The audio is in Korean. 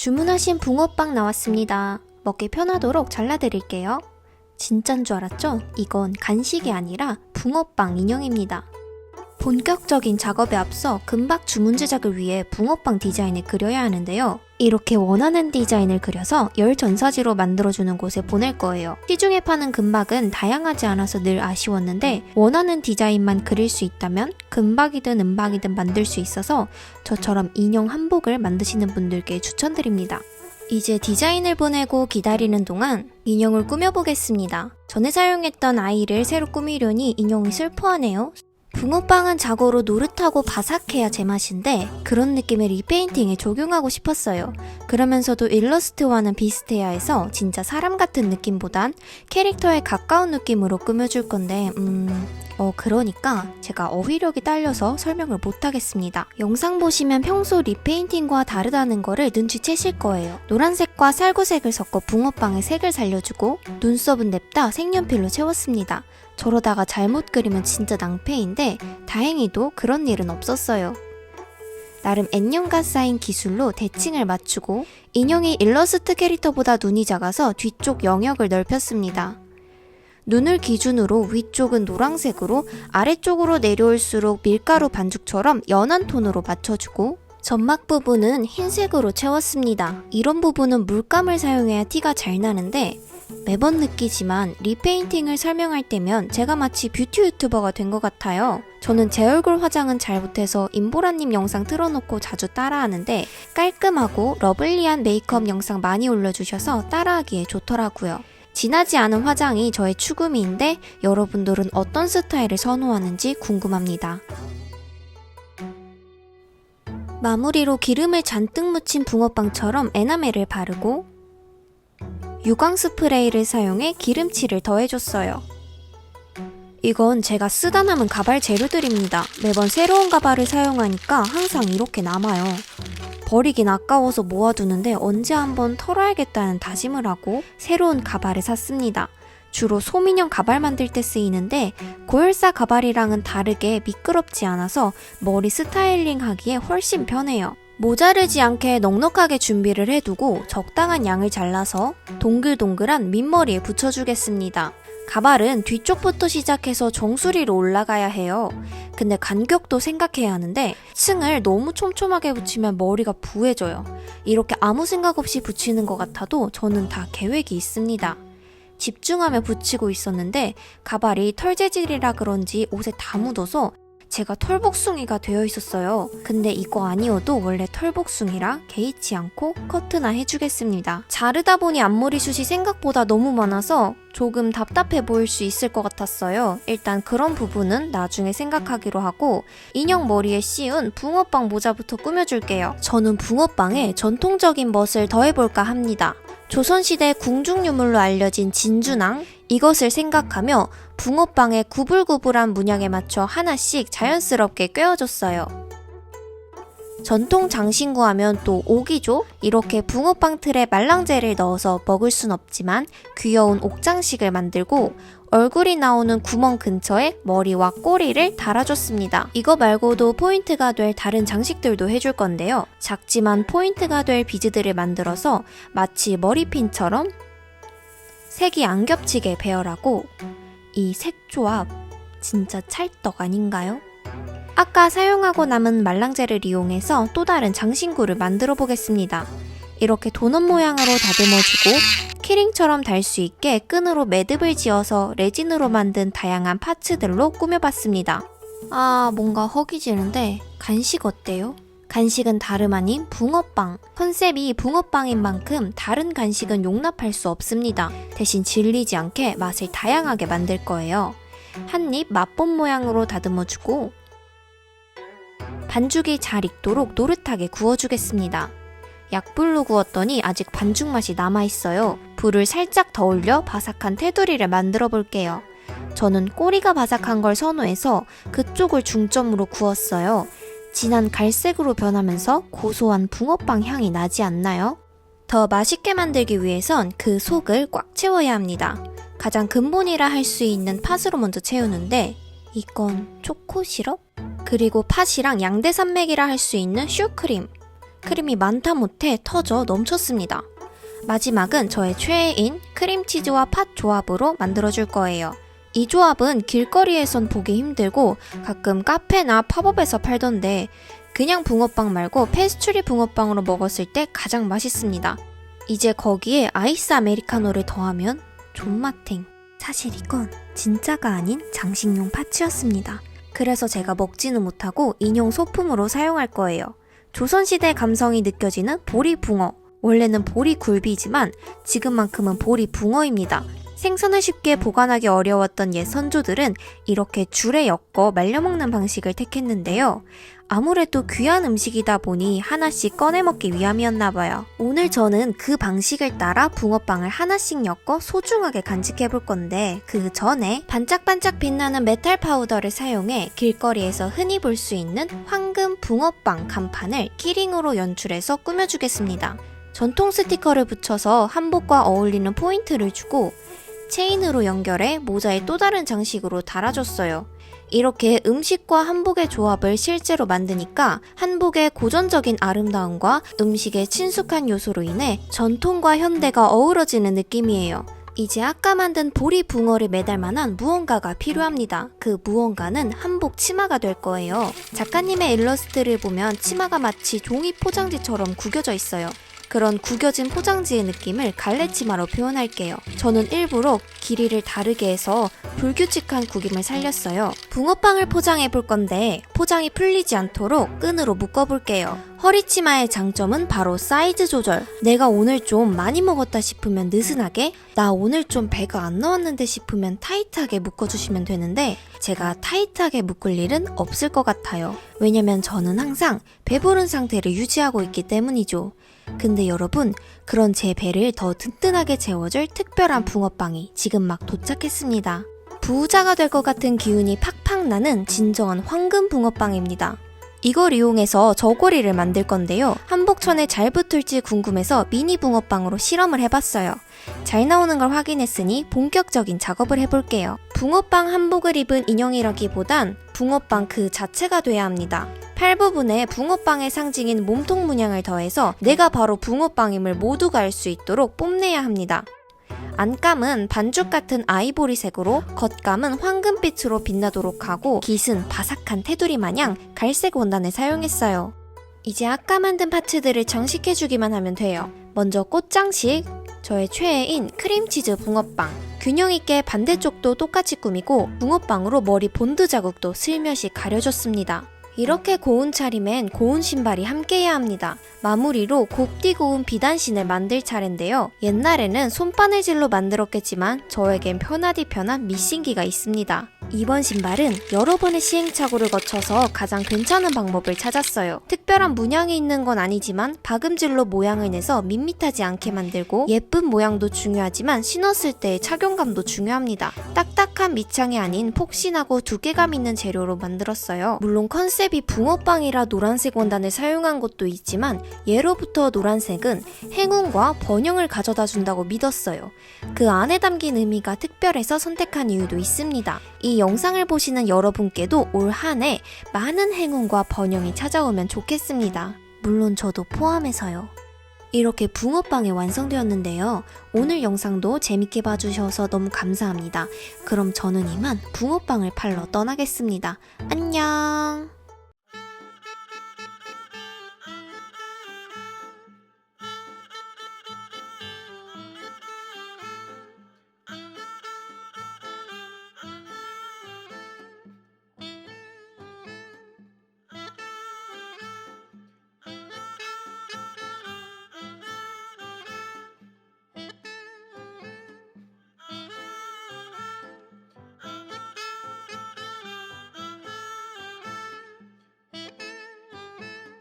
주문하신 붕어빵 나왔습니다. 먹기 편하도록 잘라드릴게요. 진짠 줄 알았죠? 이건 간식이 아니라 붕어빵 인형입니다. 본격적인 작업에 앞서 금박 주문 제작을 위해 붕어빵 디자인을 그려야 하는데요. 이렇게 원하는 디자인을 그려서 열 전사지로 만들어주는 곳에 보낼 거예요. 시중에 파는 금박은 다양하지 않아서 늘 아쉬웠는데 원하는 디자인만 그릴 수 있다면 금박이든 은박이든 만들 수 있어서 저처럼 인형 한복을 만드시는 분들께 추천드립니다. 이제 디자인을 보내고 기다리는 동안 인형을 꾸며보겠습니다. 전에 사용했던 아이를 새로 꾸미려니 인형이 슬퍼하네요. 붕어빵은 자고로 노릇하고 바삭해야 제맛인데 그런 느낌의 리페인팅에 적용하고 싶었어요. 그러면서도 일러스트와는 비슷해야 해서 진짜 사람 같은 느낌보단 캐릭터에 가까운 느낌으로 꾸며줄 건데 그러니까 제가 어휘력이 딸려서 설명을 못하겠습니다. 영상 보시면 평소 리페인팅과 다르다는 거를 눈치채실 거예요. 노란색과 살구색을 섞어 붕어빵의 색을 살려주고 눈썹은 냅다 색연필로 채웠습니다. 저러다가 잘못 그리면 진짜 낭패인데 다행히도 그런 일은 없었어요. 나름 N년간 쌓인 기술로 대칭을 맞추고 인형이 일러스트 캐릭터보다 눈이 작아서 뒤쪽 영역을 넓혔습니다. 눈을 기준으로 위쪽은 노란색으로 아래쪽으로 내려올수록 밀가루 반죽처럼 연한 톤으로 맞춰주고 점막 부분은 흰색으로 채웠습니다. 이런 부분은 물감을 사용해야 티가 잘 나는데 매번 느끼지만 리페인팅을 설명할 때면 제가 마치 뷰티 유튜버가 된 것 같아요. 저는 제 얼굴 화장은 잘 못해서 임보라님 영상 틀어놓고 자주 따라하는데 깔끔하고 러블리한 메이크업 영상 많이 올려주셔서 따라하기에 좋더라고요. 진하지 않은 화장이 저의 추구미인데 여러분들은 어떤 스타일을 선호하는지 궁금합니다. 마무리로 기름을 잔뜩 묻힌 붕어빵처럼 에나멜을 바르고 유광 스프레이를 사용해 기름칠을 더해줬어요. 이건 제가 쓰다 남은 가발 재료들입니다. 매번 새로운 가발을 사용하니까 항상 이렇게 남아요. 버리긴 아까워서 모아두는데 언제 한번 털어야겠다는 다짐을 하고 새로운 가발을 샀습니다. 주로 소민형 가발 만들 때 쓰이는데 고열사 가발이랑은 다르게 미끄럽지 않아서 머리 스타일링 하기에 훨씬 편해요. 모자르지 않게 넉넉하게 준비를 해두고 적당한 양을 잘라서 동글동글한 밑머리에 붙여주겠습니다. 가발은 뒤쪽부터 시작해서 정수리로 올라가야 해요. 근데 간격도 생각해야 하는데 층을 너무 촘촘하게 붙이면 머리가 부해져요. 이렇게 아무 생각 없이 붙이는 것 같아도 저는 다 계획이 있습니다. 집중하며 붙이고 있었는데 가발이 털 재질이라 그런지 옷에 다 묻어서 제가 털복숭이가 되어 있었어요. 근데 이거 아니어도 원래 털복숭이라 개의치 않고 커트나 해주겠습니다. 자르다 보니 앞머리숱이 생각보다 너무 많아서 조금 답답해 보일 수 있을 것 같았어요. 일단 그런 부분은 나중에 생각하기로 하고 인형 머리에 씌운 붕어빵 모자부터 꾸며줄게요. 저는 붕어빵에 전통적인 멋을 더해볼까 합니다. 조선시대 궁중유물로 알려진 진주낭, 이것을 생각하며 붕어빵의 구불구불한 문양에 맞춰 하나씩 자연스럽게 꿰어줬어요. 전통 장신구 하면 또 옥이죠? 이렇게 붕어빵 틀에 말랑제를 넣어서 먹을 순 없지만 귀여운 옥장식을 만들고 얼굴이 나오는 구멍 근처에 머리와 꼬리를 달아줬습니다. 이거 말고도 포인트가 될 다른 장식들도 해줄 건데요. 작지만 포인트가 될 비즈들을 만들어서 마치 머리핀처럼 색이 안 겹치게 배열하고 이 색조합 진짜 찰떡 아닌가요? 아까 사용하고 남은 말랑제를 이용해서 또 다른 장신구를 만들어 보겠습니다. 이렇게 도넛 모양으로 다듬어주고 키링처럼 달 수 있게 끈으로 매듭을 지어서 레진으로 만든 다양한 파츠들로 꾸며봤습니다. 뭔가 허기지는데 간식 어때요? 간식은 다름 아닌 붕어빵. 컨셉이 붕어빵인 만큼 다른 간식은 용납할 수 없습니다. 대신 질리지 않게 맛을 다양하게 만들 거예요. 한 입 맛본 모양으로 다듬어주고 반죽이 잘 익도록 노릇하게 구워주겠습니다. 약불로 구웠더니 아직 반죽 맛이 남아있어요. 불을 살짝 더 올려 바삭한 테두리를 만들어 볼게요. 저는 꼬리가 바삭한 걸 선호해서 그쪽을 중점으로 구웠어요. 진한 갈색으로 변하면서 고소한 붕어빵 향이 나지 않나요? 더 맛있게 만들기 위해선 그 속을 꽉 채워야 합니다. 가장 근본이라 할 수 있는 팥으로 먼저 채우는데 이건 초코 시럽? 그리고 팥이랑 양대 산맥이라 할 수 있는 슈크림. 크림이 많다 못해 터져 넘쳤습니다. 마지막은 저의 최애인 크림치즈와 팥 조합으로 만들어줄 거예요. 이 조합은 길거리에선 보기 힘들고 가끔 카페나 팝업에서 팔던데 그냥 붕어빵 말고 페스츄리 붕어빵으로 먹었을 때 가장 맛있습니다. 이제 거기에 아이스 아메리카노를 더하면 존맛탱. 사실 이건 진짜가 아닌 장식용 파츠였습니다. 그래서 제가 먹지는 못하고 인용 소품으로 사용할 거예요. 조선시대 감성이 느껴지는 보리붕어. 원래는 보리굴비지만 지금만큼은 보리붕어입니다. 생선을 쉽게 보관하기 어려웠던 옛 선조들은 이렇게 줄에 엮어 말려먹는 방식을 택했는데요. 아무래도 귀한 음식이다 보니 하나씩 꺼내 먹기 위함이었나봐요. 오늘 저는 그 방식을 따라 붕어빵을 하나씩 엮어 소중하게 간직해 볼 건데 그 전에 반짝반짝 빛나는 메탈 파우더를 사용해 길거리에서 흔히 볼 수 있는 황금 붕어빵 간판을 키링으로 연출해서 꾸며주겠습니다. 전통 스티커를 붙여서 한복과 어울리는 포인트를 주고 체인으로 연결해 모자에 또 다른 장식으로 달아줬어요. 이렇게 음식과 한복의 조합을 실제로 만드니까 한복의 고전적인 아름다움과 음식의 친숙한 요소로 인해 전통과 현대가 어우러지는 느낌이에요. 이제 아까 만든 보리 붕어를 매달 만한 무언가가 필요합니다. 그 무언가는 한복 치마가 될 거예요. 작가님의 일러스트를 보면 치마가 마치 종이 포장지처럼 구겨져 있어요. 그런 구겨진 포장지의 느낌을 갈래치마로 표현할게요. 저는 일부러 길이를 다르게 해서 불규칙한 구김을 살렸어요. 붕어빵을 포장해 볼 건데 포장이 풀리지 않도록 끈으로 묶어볼게요. 허리치마의 장점은 바로 사이즈 조절. 내가 오늘 좀 많이 먹었다 싶으면 느슨하게, 나 오늘 좀 배가 안 나왔는데 싶으면 타이트하게 묶어주시면 되는데 제가 타이트하게 묶을 일은 없을 것 같아요. 왜냐면 저는 항상 배부른 상태를 유지하고 있기 때문이죠. 근데 여러분, 그런 제 배를 더 든든하게 채워줄 특별한 붕어빵이 지금 막 도착했습니다. 부자가 될 것 같은 기운이 팍팍 나는 진정한 황금 붕어빵입니다. 이걸 이용해서 저고리를 만들 건데요. 한복천에 잘 붙을지 궁금해서 미니 붕어빵으로 실험을 해봤어요. 잘 나오는 걸 확인했으니 본격적인 작업을 해볼게요. 붕어빵 한복을 입은 인형이라기보단 붕어빵 그 자체가 돼야 합니다. 팔 부분에 붕어빵의 상징인 몸통 문양을 더해서 내가 바로 붕어빵임을 모두가 알 수 있도록 뽐내야 합니다. 안감은 반죽 같은 아이보리색으로 겉감은 황금빛으로 빛나도록 하고 깃은 바삭한 테두리 마냥 갈색 원단을 사용했어요. 이제 아까 만든 파츠들을 장식해주기만 하면 돼요. 먼저 꽃장식, 저의 최애인 크림치즈 붕어빵. 균형 있게 반대쪽도 똑같이 꾸미고 붕어빵으로 머리 본드 자국도 슬며시 가려줬습니다. 이렇게 고운 차림엔 고운 신발이 함께해야 합니다. 마무리로 곱디 고운 비단신을 만들 차례인데요. 옛날에는 손바느질로 만들었겠지만 저에겐 편하디 편한 미싱기가 있습니다. 이번 신발은 여러 번의 시행착오를 거쳐서 가장 괜찮은 방법을 찾았어요. 특별한 문양이 있는 건 아니지만 박음질로 모양을 내서 밋밋하지 않게 만들고 예쁜 모양도 중요하지만 신었을 때의 착용감도 중요합니다. 딱딱한 밑창이 아닌 폭신하고 두께감 있는 재료로 만들었어요. 물론 컨셉이 붕어빵이라 노란색 원단을 사용한 것도 있지만 예로부터 노란색은 행운과 번영을 가져다 준다고 믿었어요. 그 안에 담긴 의미가 특별해서 선택한 이유도 있습니다. 이 영상을 보시는 여러분께도 올 한 해 많은 행운과 번영이 찾아오면 좋겠습니다. 물론 저도 포함해서요. 이렇게 붕어빵이 완성되었는데요. 오늘 영상도 재밌게 봐주셔서 너무 감사합니다. 그럼 저는 이만 붕어빵을 팔러 떠나겠습니다. 안녕!